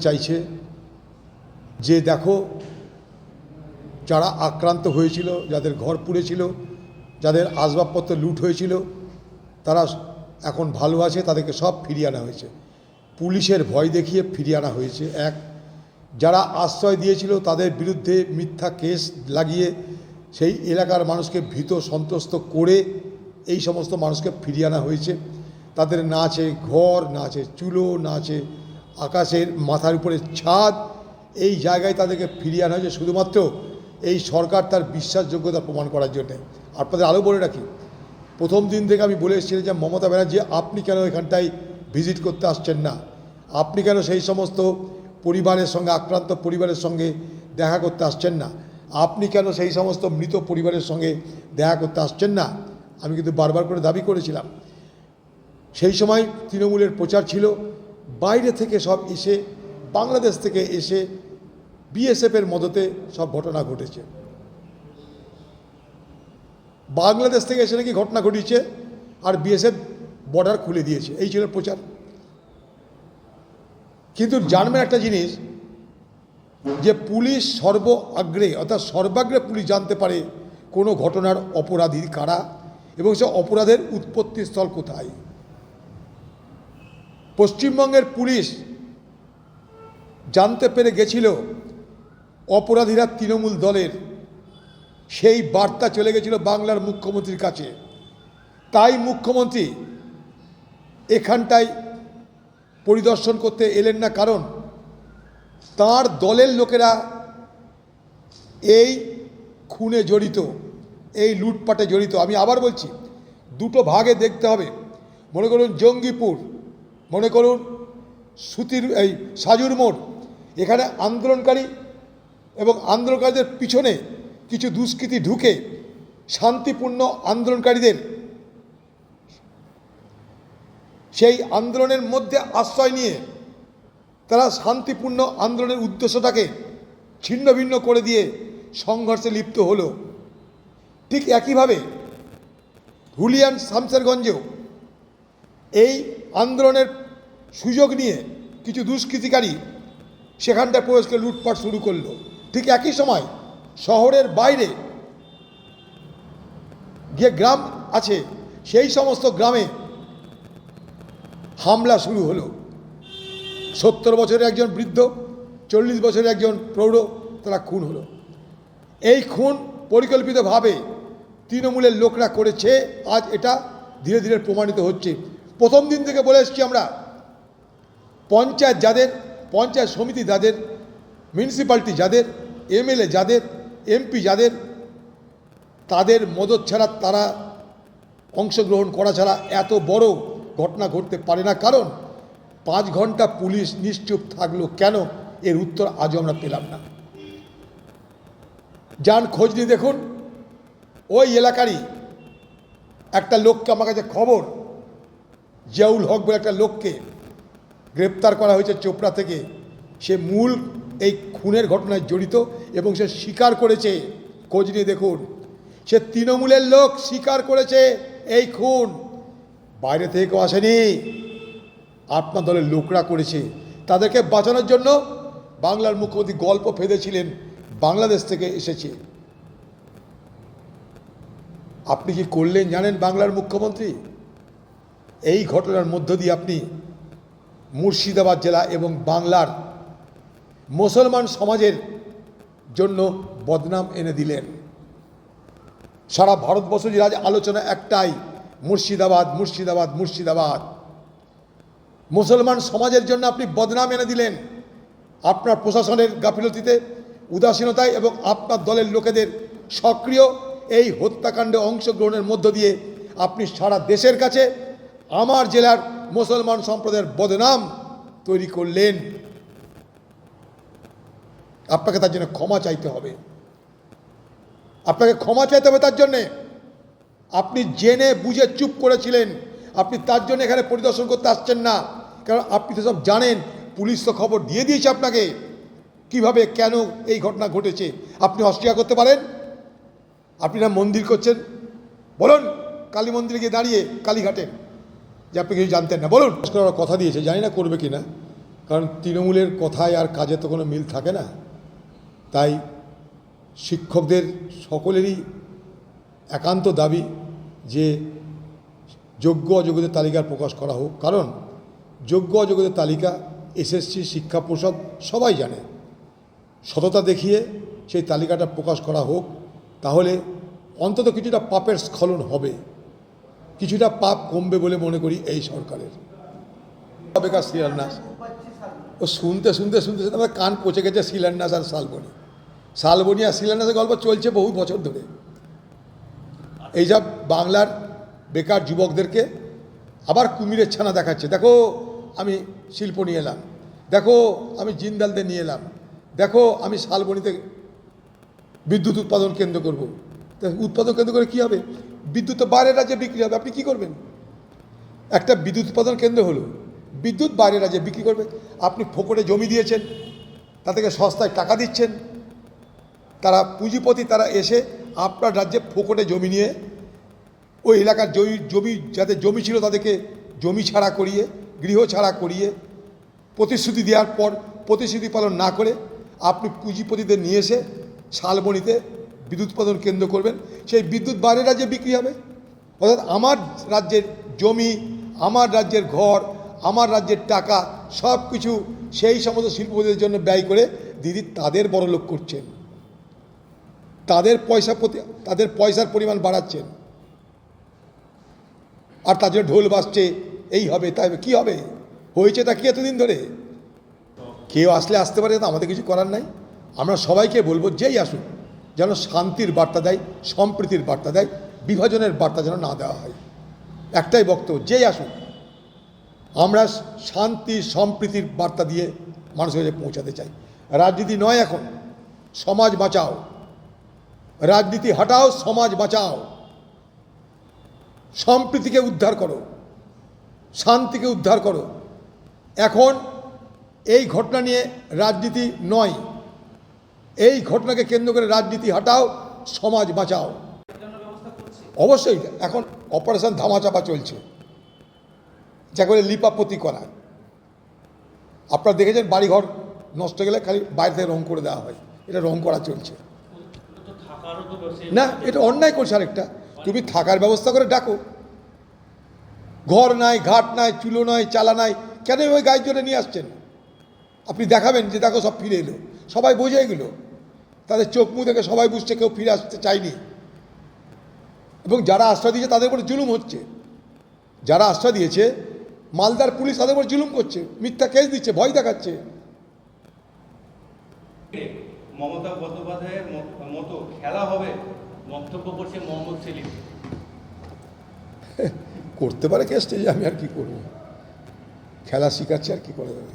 চাইছে যে দেখো যারা আক্রান্ত হয়েছিল, যাদের ঘর পুড়েছিল, যাদের আসবাবপত্র লুট হয়েছিল, তারা এখন ভালো আছে, তাদেরকে সব ফিরিয়ে আনা হয়েছে। পুলিশের ভয় দেখিয়ে ফিরিয়ে আনা হয়েছে। এক, যারা আশ্রয় দিয়েছিল তাদের বিরুদ্ধে মিথ্যা কেস লাগিয়ে সেই এলাকার মানুষকে ভীত সন্ত্রস্ত করে এই সমস্ত মানুষকে ফিরিয়ে আনা হয়েছে। তাদের না আছে ঘর, না আছে চুলো, না আছে আকাশের মাথার উপরে ছাদ, এই জায়গায় তাদেরকে ফিরিয়ে আনা হয়েছে শুধুমাত্র এই সরকার তার বিশ্বাসযোগ্যতা প্রমাণ করার জন্যে। আপনাদের আরও বলে রাখি, প্রথম দিন থেকে আমি বলে এসেছিলাম যে মমতা ব্যানার্জি আপনি কেন এখানটায় ভিজিট করতে আসছেন না, আপনি কেন সেই সমস্ত পরিবারের সঙ্গে, আক্রান্ত পরিবারের সঙ্গে দেখা করতে আসছেন না, আপনি কেন সেই সমস্ত মৃত পরিবারের সঙ্গে দেখা করতে আসছেন না, আমি কিন্তু বারবার করে দাবি করেছিলাম। সেই সময় তৃণমূলের প্রচার ছিল, বাইরে থেকে সব এসে, বাংলাদেশ থেকে এসে বিএসএফের মদতে সব ঘটনা ঘটেছে। বাংলাদেশ থেকে এসে নাকি ঘটনা ঘটিয়েছে আর বিএসএফ বর্ডার খুলে দিয়েছে, এই ছিল প্রচার। কিন্তু জানবেন একটা জিনিস, যে পুলিশ সর্বাগ্রে অর্থাৎ সর্বাগ্রে পুলিশ জানতে পারে কোনো ঘটনার অপরাধী কারা এবং সে অপরাধের উৎপত্তিস্থল কোথায়। পশ্চিমবঙ্গের পুলিশ জানতে পেরে গেছিল অপরাধীরা তৃণমূল দলের, সেই বার্তা চলে গেছিল বাংলার মুখ্যমন্ত্রীর কাছে। তাই মুখ্যমন্ত্রী এখানটায় পরিদর্শন করতে এলেন না, কারণ তার দলের লোকেরা এই খুনে জড়িত, এই লুটপাটে জড়িত। আমি আবার বলছি, দুটো ভাগে দেখতে হবে। মনে করুন জঙ্গিপুর, মনে করুন সাজুর মোড়, এখানে আন্দোলনকারী এবং আন্দোলনকারীদের পিছনে কিছু দুষ্কৃতী ঢুকে শান্তিপূর্ণ আন্দোলনকারীদের সেই আন্দোলনের মধ্যে আশ্রয় নিয়ে তারা শান্তিপূর্ণ আন্দোলনের উদ্দেশ্যটাকে ছিন্ন ভিন্ন করে দিয়ে সংঘর্ষে লিপ্ত হলো। ঠিক একইভাবে হুলিয়ান শামসেরগঞ্জেও এই আন্দোলনের সুযোগ নিয়ে কিছু দুষ্কৃতিকারী সেখানটা প্রবেশ করে লুটপাট শুরু করলো। ঠিক একই সময় শহরের বাইরে যে গ্রাম আছে সেই সমস্ত গ্রামে হামলা শুরু হলো। 70 বছরের একজন বৃদ্ধ, 40 বছরের একজন প্রৌঢ়, তারা খুন হলো। এই খুন পরিকল্পিতভাবে তৃণমূলের লোকরা করেছে। আজ এটা ধীরে ধীরে প্রমাণিত হচ্ছে। প্রথম দিন থেকে বলে এসেছি আমরা, পঞ্চায়েত যাদের, পঞ্চায়েত সমিতি যাদের, মিউনিসিপ্যালিটি যাদের, এমএলএ যাদের, এমপি যাদের, তাদের মদত ছাড়া, তারা অংশগ্রহণ করা ছাড়া এত বড় ঘটনা ঘটতে পারে না। কারণ 5 ঘন্টা পুলিশ নিশ্চুপ থাকলো কেন, এর উত্তর আজও আমরা পেলাম না। যান খোঁজ নিয়ে দেখুন, ওই এলাকারই একটা লোককে, আমার কাছে খবর, জিয়াউল হক বলে একটা লোককে গ্রেপ্তার করা হয়েছে চোপড়া থেকে। সে মূল এই খুনের ঘটনায় জড়িত এবং সে স্বীকার করেছে। খোঁজ নিয়ে দেখুন, সে তৃণমূলের লোক, স্বীকার করেছে এই খুন বাইরে থেকে কেউ আসেনি, আপনার দলের লোকরা করেছে। তাদেরকে বাঁচানোর জন্য বাংলার মুখ্যমন্ত্রী গল্প ফেঁদেছিলেন বাংলাদেশ থেকে এসেছে। আপনি কি করলেন জানেন বাংলার মুখ্যমন্ত্রী? এই ঘটনার মধ্য দিয়ে আপনি মুর্শিদাবাদ জেলা এবং বাংলার মুসলমান সমাজের জন্য বদনাম এনে দিলেন। সারা ভারতবর্ষ জুড়ে আজ আলোচনা একটাই, মুর্শিদাবাদ, মুর্শিদাবাদ, মুর্শিদাবাদ। মুসলমান সমাজের জন্য আপনি বদনাম এনে দিলেন আপনার প্রশাসনের গাফিলতিতে, উদাসীনতায় এবং আপনার দলের লোকেদের সক্রিয় এই হত্যাকাণ্ডে অংশগ্রহণের মধ্য দিয়ে আপনি সারা দেশের কাছে আমার জেলার মুসলমান সম্প্রদায়ের বদনাম তৈরি করলেন। আপনাকে তার জন্য ক্ষমা চাইতে হবে, আপনাকে ক্ষমা চাইতে হবে তার জন্যে। আপনি জেনে বুঝে চুপ করেছিলেন, আপনি তার জন্য এখানে পরিদর্শন করতে আসছেন না। কারণ আপনি তো সব জানেন, পুলিশ তো খবর দিয়ে দিয়েছে আপনাকে কিভাবে কেন এই ঘটনা ঘটেছে। আপনি অস্বীকার করতে পারেন? আপনি না মন্দির করছেন, বলুন কালী মন্দিরে গিয়ে দাঁড়িয়ে কালীঘাটে যে আপনি কিছু জানতেন না, বলুন। কথা দিয়েছে, জানি না করবে কি না, কারণ তৃণমূলের কথায় আর কাজে তো কোনো মিল থাকে না। তাই শিক্ষকদের সকলেরই একান্ত দাবি যে যোগ্য অযোগ্যদের তালিকার প্রকাশ করা হোক। কারণ যোগ্য অযোগ্যদের তালিকা এসএসসি শিক্ষা পর্ষদ সবাই জানে। সততা দেখিয়ে সেই তালিকাটা প্রকাশ করা হোক, তাহলে অন্তত কিছুটা পাপের স্খলন হবে, কিছুটা পাপ কমবে বলে মনে করি এই সরকারের। বেকার শিলান্যাস, ও শুনতে শুনতে শুনতে শুনতে আমার কান পচে গেছে। শিলান্যাস আর শালবনী, শালবনী আর শিলান্যাসের গল্প চলছে বহু বছর ধরে। এইসব বাংলার বেকার যুবকদেরকে আবার কুমিরের ছানা দেখাচ্ছে। দেখো আমি শিল্প নিয়ে এলাম, দেখো আমি জিন্দালদের নিয়ে এলাম, দেখো আমি শালবনীতে বিদ্যুৎ উৎপাদন কেন্দ্র করব। উৎপাদন কেন্দ্র করে কী হবে? বিদ্যুৎ তো বাইরের রাজ্যে বিক্রি হবে, আপনি কী করবেন? একটা বিদ্যুৎ উৎপাদন কেন্দ্র হলো, বিদ্যুৎ বাইরের রাজ্যে বিক্রি করবে। আপনি ফোকরে জমি দিয়েছেন, তা থেকে সস্তায় টাকা দিচ্ছেন, তারা পুঁজিপতি, তারা এসে আপনার রাজ্যে ফোকরে জমি নিয়ে ওই এলাকার জমি যাদের জমি ছিল তাদেরকে জমি ছাড়া করিয়ে, গৃহ ছাড়া করিয়ে, প্রতিশ্রুতি দেওয়ার পর প্রতিশ্রুতি পালন না করে আপনি পুঁজিপতিদের নিয়ে এসে শালবনীতে বিদ্যুৎ উৎপাদন কেন্দ্র করবেন। সেই বিদ্যুৎ বাইরের রাজ্যে বিক্রি হবে। অর্থাৎ আমার রাজ্যের জমি, আমার রাজ্যের ঘর, আমার রাজ্যের টাকা সব কিছু সেই সমস্ত শিল্পপতিদের জন্য ব্যয় করে দিদি তাদের বড়লোক করছেন, তাদের পয়সার পরিমাণ বাড়াচ্ছেন। আর তার জন্য ঢোল বাজছে, এই হবে তাই হবে। কী হবে? হয়েছে তা কি এতদিন ধরে? কেউ আসলে আসতে পারে, আমাদের কিছু করার নাই। আমরা সবাইকে বলবো যেই আসুক যেন শান্তির বার্তা দেয়, সম্প্রীতির বার্তা দেয়, বিভাজনের বার্তা যেন না দেওয়া হয়। একটাই বক্তব্য, যেই আসুক আমরা শান্তি সম্প্রীতির বার্তা দিয়ে মানুষের কাছে পৌঁছাতে চাই। রাজনীতি নয়, এখন সমাজ বাঁচাও, রাজনীতি হটাও, সমাজ বাঁচাও, সম্প্রীতিকে উদ্ধার করো, শান্তিকে উদ্ধার করো। এখন এই ঘটনা নিয়ে রাজনীতি নয়, এই ঘটনাকে কেন্দ্র করে রাজনীতি হটাও, সমাজ বাঁচাও। অবশ্যই এখন অপারেশন ধামাচাপা চলছে, যা করে লিপাপতি করা। আপনারা দেখেছেন বাড়িঘর নষ্ট গেলে খালি বাইরে থেকে রং করে দেওয়া হয়, এটা রং করা চলছে না, এটা অন্যায় করছে। আরেকটা, তুমি থাকার ব্যবস্থা করে ডাকো। ঘর নাই, ঘাট নাই, চুলো নাই, চালা নাই, কেন ওই গায়ে জোরে নিয়ে আসছেন? আপনি দেখাবেন যে দেখো সব ফিরে এলো, সবাই বোঝে এগুলো। তাদের চোখ মুখ দেখে সবাই বুঝছে কেউ ফিরে আসতে চায়নি। এবং যারা আশ্রয় দিয়েছে তাদের উপরে জুলুম হচ্ছে, যারা আশ্রয় দিয়েছে মালদার পুলিশ তাদের উপর জুলুম করছে, মিথ্যা কেস দিচ্ছে, ভয় দেখাচ্ছে। মমতা বন্দ্যোপাধ্যায়ের মতো খেলা হবে মন্তব্য করছে মোহাম্মদ সেলিম। করতে পারে কেসটা, যে আমি আর কি করবো, খেলা শিখাচ্ছি আর কি করে দেবে।